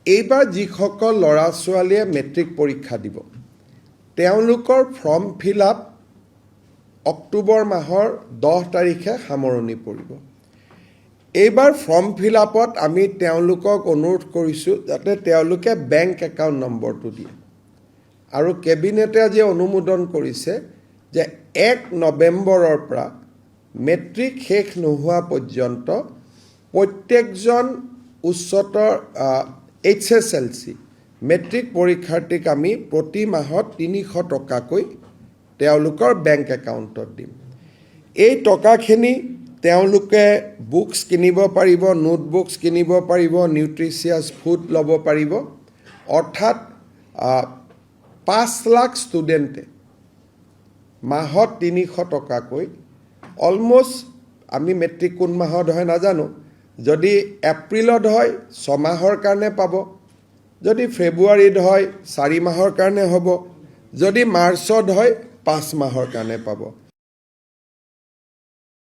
এইবাৰ যিসকল ল'ৰা ছোৱালীয়ে মেট্ৰিক পৰীক্ষা দিব তেওঁলোকৰ ফৰ্ম ফিল আপ অক্টোবৰ মাহৰ 10 তাৰিখে সামৰণি পৰিব। এইবাৰ ফৰ্ম ফিল আপত আমি তেওঁলোকক অনুৰোধ কৰিছোঁ যাতে তেওঁলোকে বেংক একাউণ্ট নম্বৰটো দিয়ে আৰু কেবিনেটে আজি অনুমোদন কৰিছে যে 1 নৱেম্বৰৰ পৰা মেট্ৰিক শেষ নোহোৱা পৰ্যন্ত প্ৰত্যেকজন উচ্চতৰ HSLC মেট্ৰিক পৰীক্ষাৰ্থীক আমি প্ৰতি মাহত 300 টকাকৈ তেওঁলোকৰ বেংক একাউণ্টত দিম। এই টকাখিনি তেওঁলোকে বুকছ কিনিব পাৰিব, নোটবুকছ কিনিব পাৰিব, নিউট্ৰিচিয়াছ ফুড ল'ব পাৰিব। অৰ্থাৎ 5 লাখ ষ্টুডেণ্টে মাহত 300 টকাকৈ অলমষ্ট আমি মেট্ৰিক কোন মাহত হয় নাজানো, যদি এপ্ৰিলত হয় 6 মাহৰ কাৰণে পাব, যদি ফেব্ৰুৱাৰীত হয় 4 মাহৰ কাৰণে হ'ব, যদি মাৰ্চত হয় 5 মাহৰ কাৰণে পাব।